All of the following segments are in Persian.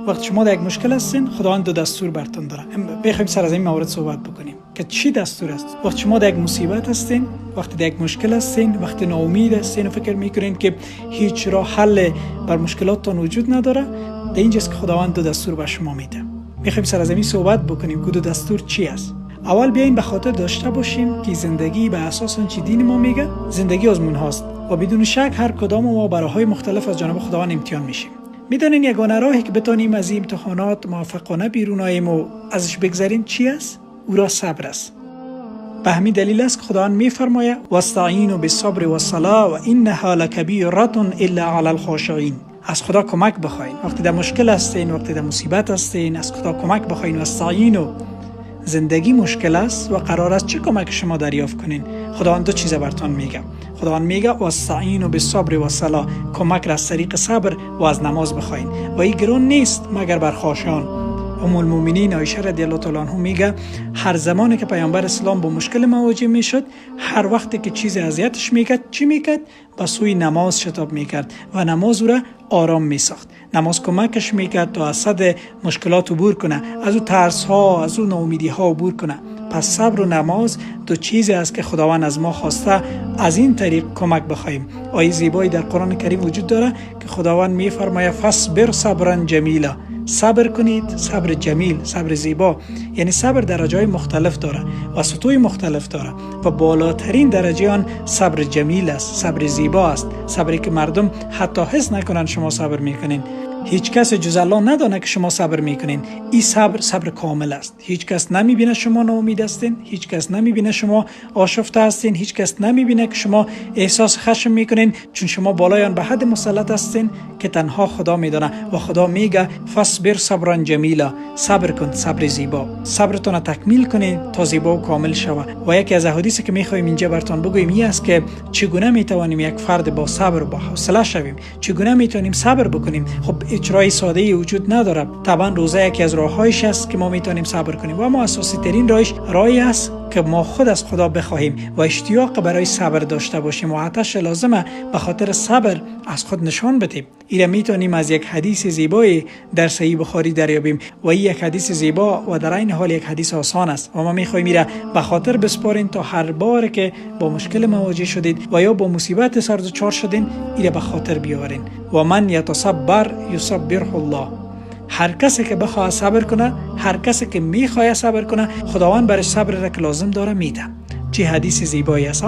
وقتی شما در یک مشکل هستین، خداوند دو دستور براتون داره. بخوایم سر از این مورد صحبت بکنیم که چی دستور است. وقتی شما در یک مصیبت هستین، وقتی در یک مشکل هستین، وقتی ناامید هستین و فکر میکنین که هیچ راه حل بر مشکلاتتون وجود نداره، در اینجاست که خداوند دو دستور به شما میده. میخوایم سر از این صحبت بکنیم که دو دستور چی است. اول بیاین به خاطر داشته باشیم که زندگی به اساس اون چی دین ما میگه، زندگی آزمون هاست و بدون شک هر کدام ما براهای مختلف از جانب خداوند امتحان میشیم. میدونین یگانه راهی که بتونیم از این امتحانات موفقانه بیرون آییم و ازش بگذریم چی است؟ او را صبر است. به همین دلیل است که خداوند میفرماید واستعینوا بالصبر والصلاة و انها لکبیرة الا علی الخاشعین. از خدا کمک بخواین وقتی در مشکل هستین، وقتی در مصیبت هستین، از خدا کمک بخواین. واستعینوا، زندگی مشکل است و قرار است چه کمک شما دریافت کنین؟ خداوند دو چیز براتون میگه. خداوند میگه واستعینوا بالصبر والصلاة، کمک را از طریق صبر و از نماز بخواین و این گران نیست مگر بر خاشعان. ام المؤمنین عایشه رضی الله تعالی عنها میگه هر زمانی که پیامبر اسلام با مشکل مواجه میشد، هر وقتی که چیز اذیتش میکرد چی میکرد؟ به سوی نماز شتاب میکرد و نماز او را آرام میساخت. نماز کمکش میکرد تا از صد مشکلات عبور کنه، از او ترس ها، از او ناامیدی ها عبور کنه. پس صبر و نماز دو چیزی است که خداوند از ما خواسته از این طریق کمک بخوایم. آیه زیبایی در قرآن کریم وجود داره که خداوند میفرماید فاصبر صبرا جمیلا، صبر کنید صبر جمیل، صبر زیبا. یعنی صبر درجه‌های مختلف داره و سطوح مختلف داره و بالاترین درجه آن صبر جمیل است، صبر زیبا است، صبری که مردم حتی حس نکنن شما صبر میکنین. هیچ کس جز الله ندانه که شما صبر میکنین. این صبر کامل است. هیچ کس نمیبینه شما ناامید هستین، هیچ کس نمیبینه شما آشفته هستین، هیچ کس نمیبینه که شما احساس خشم میکنین، چون شما بالای آن به حد مسلط هستین که تنها خدا میدانه و خدا میگه فاصبر صبرا جمیلا، صبر کن صبر زیبا. صبرتون تکمیل کنید تا زیبا و کامل شود. و یکی از احادیثی که میخوایم اینجا براتون بگویم این است که چگونه میتوانیم یک فرد با صبر و با حوصله شویم، چگونه میتونیم صبر بکنیم. خب اجرای ساده ای وجود نداره. طبعا روزه یکی از راههایش است که ما میتونیم صبر کنیم و ما اساسی ترین راهی است که ما خود از خدا بخواهیم و اشتیاق برای صبر داشته باشیم و آتش لازمه به خاطر صبر از خود نشان بدیم. این میتونیم از یک حدیث زیبایی در صحیح بخاری دریابیم و این یک حدیث زیبا و در این حال یک حدیث آسان است و ما میخوایم میره به خاطر بسپارین تا هر بار که با مشکل مواجه شدید و یا با مصیبت سر دچار شدین این به خاطر بیاورین. و من یتصبر یصبره الله، هر کسی که بخواد صبر کنه، هر کسی که میخواد صبر کنه، خداوند برش صبر را که لازم داره میده. چه حدیث زیبایی است.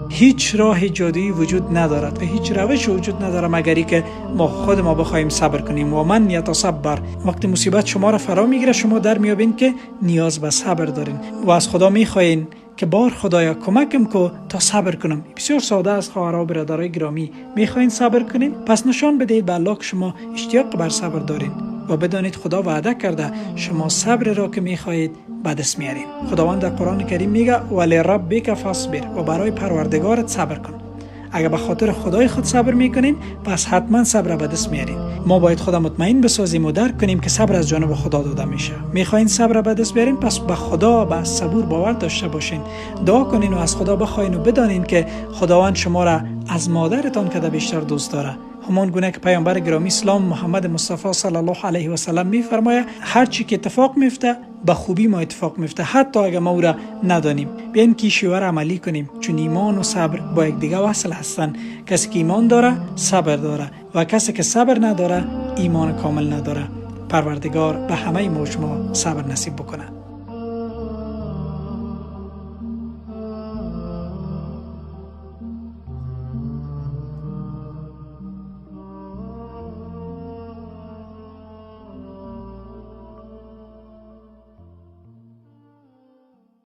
هیچ راه جادویی وجود ندارد و هیچ روش وجود نداره مگری که ما بخوایم صبر کنیم. و من یتصبر، وقتی مصیبت شما را فرا میگیره شما در میابین که نیاز به صبر دارین و از خدا میخواین که بار خدایا کمکم کو تا صبر کنم. بسیار ساده است خواهرها و برادرای گرامی. میخواین صبر کنین؟ پس نشان بدهید به الله که شما اشتیاق بر صبر دارین و بدانید خدا وعده کرده شما صبر را که میخواهید به دست میارین. خداوند در قرآن کریم میگه ولربک فاصبر، و برای پروردگارت صبر کن. اگر به خاطر خدای خود صبر میکنین پس حتما صبر به دست میارین. ما باید خدا مطمئن بسازیم و درک کنیم که صبر از جانب خدا داده میشه. میخواین صبر به دست بیارین پس به خدا به صبور باور داشته باشین. دعا کنین و از خدا بخواین و بدانین که خداوند شما را از مادرتان که بیشتر دوست داره. همان گونه که پیامبر گرامی اسلام محمد مصطفی صلی الله علیه و سلم میفرماید هر چی که اتفاق میفته به خوبی ما اتفاق میفته، حتی اگر ما او را ندانیم. بیاین که شیوه را عملی کنیم، چون ایمان و صبر با یک دیگه وصل هستن. کسی که ایمان داره صبر داره و کسی که صبر نداره ایمان کامل نداره. پروردگار به همه ما شما صبر نصیب بکنه.